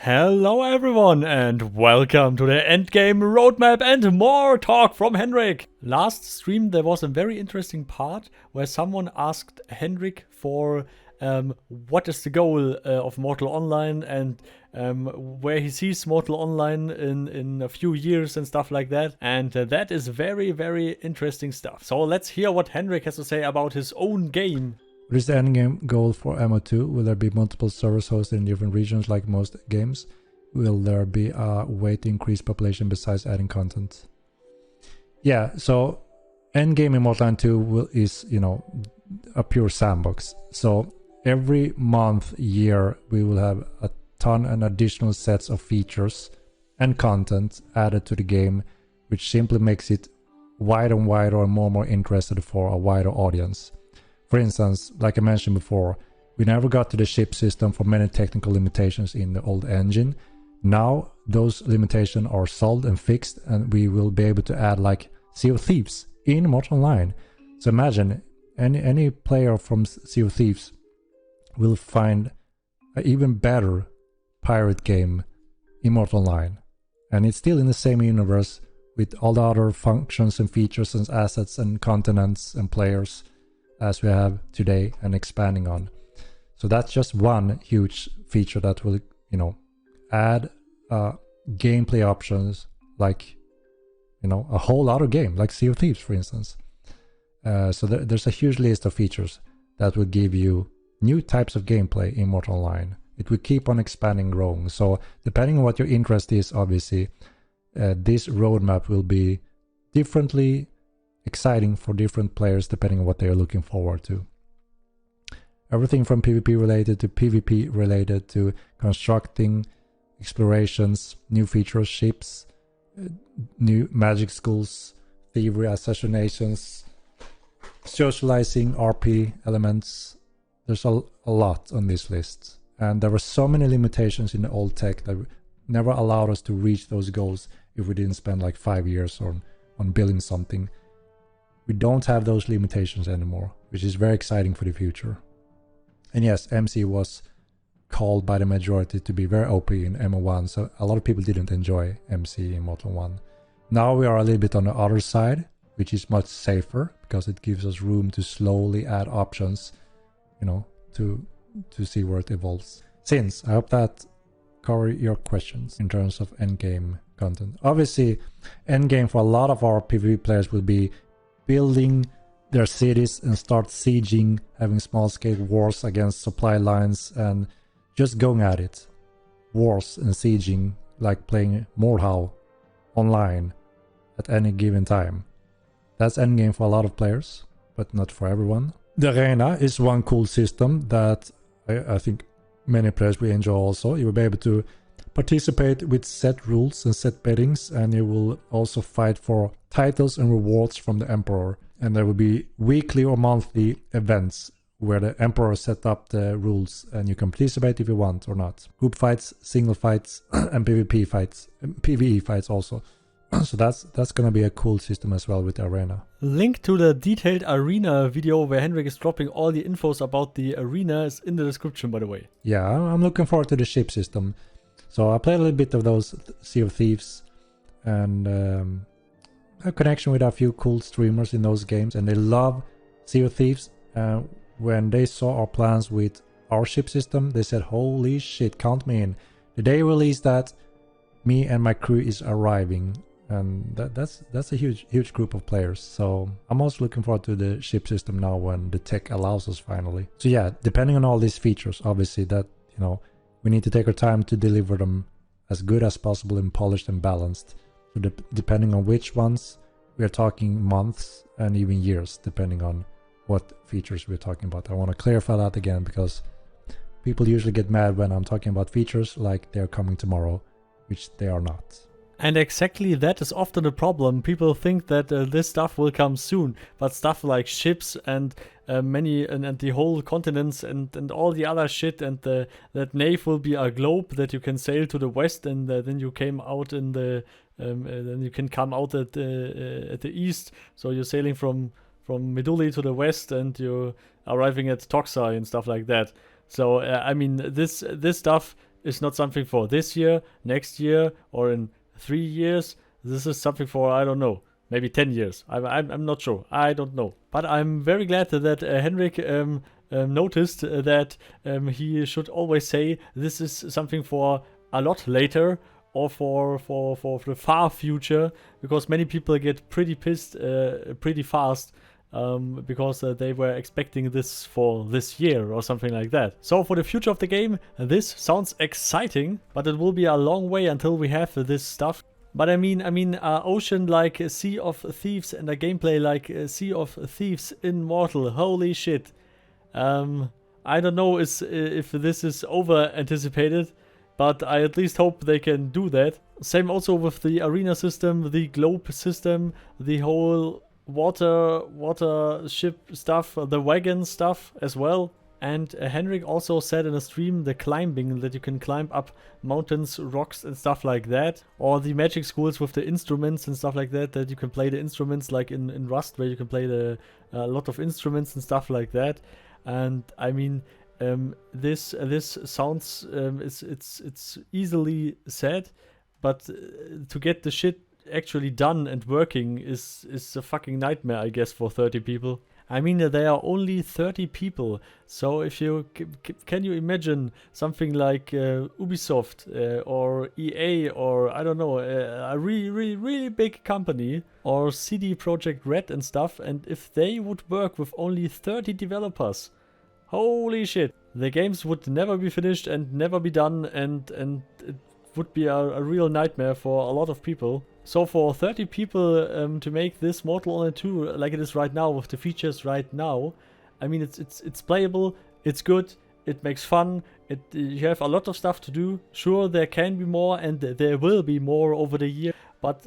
Hello everyone and welcome to the Endgame roadmap and more talk from Henrik. Last stream there was a very interesting part where someone asked Henrik for what is the goal of Mortal Online and where he sees Mortal Online in a few years and stuff like that. And that is very, very interesting stuff. So let's hear what Henrik has to say about his own game. What is the endgame goal for MO2? Will there be multiple servers hosted in different regions like most games? Will there be a way to increase population besides adding content? Yeah, so endgame in Mortal Online 2 is, a pure sandbox. So every month, year, we will have a ton and additional sets of features and content added to the game, which simply makes it wider and wider and more interested for a wider audience. For instance, like I mentioned before, we never got to the ship system for many technical limitations in the old engine. Now those limitations are solved and fixed, and we will be able to add like Sea of Thieves in Mortal Online. So imagine any player from Sea of Thieves will find an even better pirate game in Mortal Online. And it's still in the same universe with all the other functions and features and assets and continents and players as we have today and expanding on. So that's just one huge feature that will, add gameplay options like, a whole other game like Sea of Thieves, for instance. So there's a huge list of features that will give you new types of gameplay in Mortal Online. It will keep on expanding, growing. So depending on what your interest is, obviously, this roadmap will be differently exciting for different players depending on what they are looking forward to. Everything from PvP related to PvP related to constructing, explorations, new features, ships, new magic schools, thievery, assassinations, socializing, RP elements. There's a lot on this list. And there were so many limitations in the old tech that never allowed us to reach those goals if we didn't spend like 5 years on building something. We don't have those limitations anymore, which is very exciting for the future. And yes, MC was called by the majority to be very OP in MO1, so a lot of people didn't enjoy MC in Mortal 1. Now we are a little bit on the other side, which is much safer because it gives us room to slowly add options, to see where it evolves. Since I hope that cover your questions in terms of endgame content. Obviously, endgame for a lot of our PvP players will be building their cities and start sieging, having small-scale wars against supply lines and just going at it. Wars and sieging like playing Mordhau online at any given time. That's endgame for a lot of players, but not for everyone. The arena is one cool system that I think many players will enjoy also. You will be able to participate with set rules and set bettings, and you will also fight for titles and rewards from the Emperor. And there will be weekly or monthly events where the Emperor set up the rules and you can participate if you want or not. Group fights, single fights, and PvP fights, and PvE fights also. So that's gonna be a cool system as well with the arena. Link to the detailed arena video where Henrik is dropping all the infos about the arena is in the description, by the way. Yeah, I'm looking forward to the ship system. So I played a little bit of those Sea of Thieves and a connection with a few cool streamers in those games, and they love Sea of Thieves. When they saw our plans with our ship system, they said, holy shit, count me in. The day you release that, me and my crew is arriving. And that's a huge group of players. So I'm also looking forward to the ship system now when the tech allows us finally. So yeah, depending on all these features, obviously that, we need to take our time to deliver them as good as possible and polished and balanced. So depending on which ones, we are talking months and even years, depending on what features we're talking about. I want to clarify that again because people usually get mad when I'm talking about features like they're coming tomorrow, which they are not. And exactly that is often a problem. People think that this stuff will come soon, but stuff like ships and many and the whole continents and all the other shit and that nave will be a globe that you can sail to the west and then you came out in the then you can come out at the east. So you're sailing from Meduli to the west and you're arriving at Toxa and stuff like that. So I mean this stuff is not something for this year, next year, or in 3 years. This is something for, I don't know, maybe 10 years. I'm not sure. I don't know. But I'm very glad that Henrik noticed that he should always say this is something for a lot later, or for the far future, because many people get pretty pissed pretty fast because they were expecting this for this year or something like that. So for the future of the game, this sounds exciting, but it will be a long way until we have this stuff. But I mean, ocean like Sea of Thieves and a gameplay like Sea of Thieves in Mortal. Holy shit! I don't know if this is over anticipated, but I at least hope they can do that. Same also with the arena system, the globe system, the whole water ship stuff, the wagon stuff as well. And Henrik also said in a stream the climbing, that you can climb up mountains, rocks and stuff like that. Or the magic schools with the instruments and stuff like that, that you can play the instruments like in Rust, where you can play a lot of instruments and stuff like that. And I mean, this sounds it's easily said, but to get the shit actually done and working is a fucking nightmare, I guess, for 30 people. I mean, there are only 30 people, so if you can you imagine something like Ubisoft or EA, or I don't know, a really big company, or CD Projekt Red and stuff, and if they would work with only 30 developers, holy shit, the games would never be finished and never be done, and it would be a real nightmare for a lot of people. So for 30 people to make this Mortal Kombat 2 like it is right now, with the features right now, I mean, it's playable, it's good, it makes fun, you have a lot of stuff to do. Sure, there can be more, and there will be more over the year, but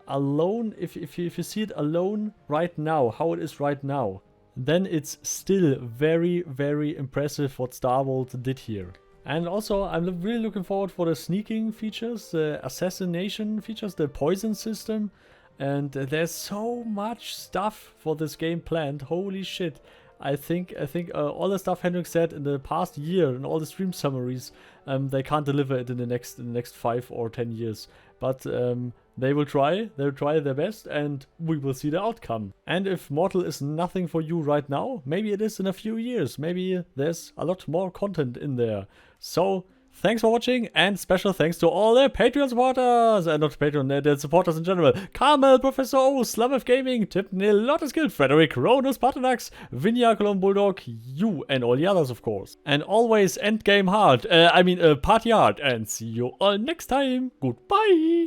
alone, if you see it alone right now, how it is right now, then it's still very, very impressive what Star Wars did here. And also, I'm really looking forward for the sneaking features, the assassination features, the poison system. And there's so much stuff for this game planned. Holy shit. I think all the stuff Henrik said in the past year and all the stream summaries, they can't deliver it in the next 5 or 10 years. But they will try their best, and we will see the outcome. And if Mortal is nothing for you right now, maybe it is in a few years. Maybe there's a lot more content in there. So thanks for watching, and special thanks to all the Patreon supporters, and not Patreon, the supporters in general. Carmel, Professor O, Slumf Gaming, Thibni, Lordless, Henrik, Rhonus, Paarthurnax, Vinya, Cologne, Bulldog, you, and all the others, of course. And always endgame hard, party hard, and see you all next time. Goodbye!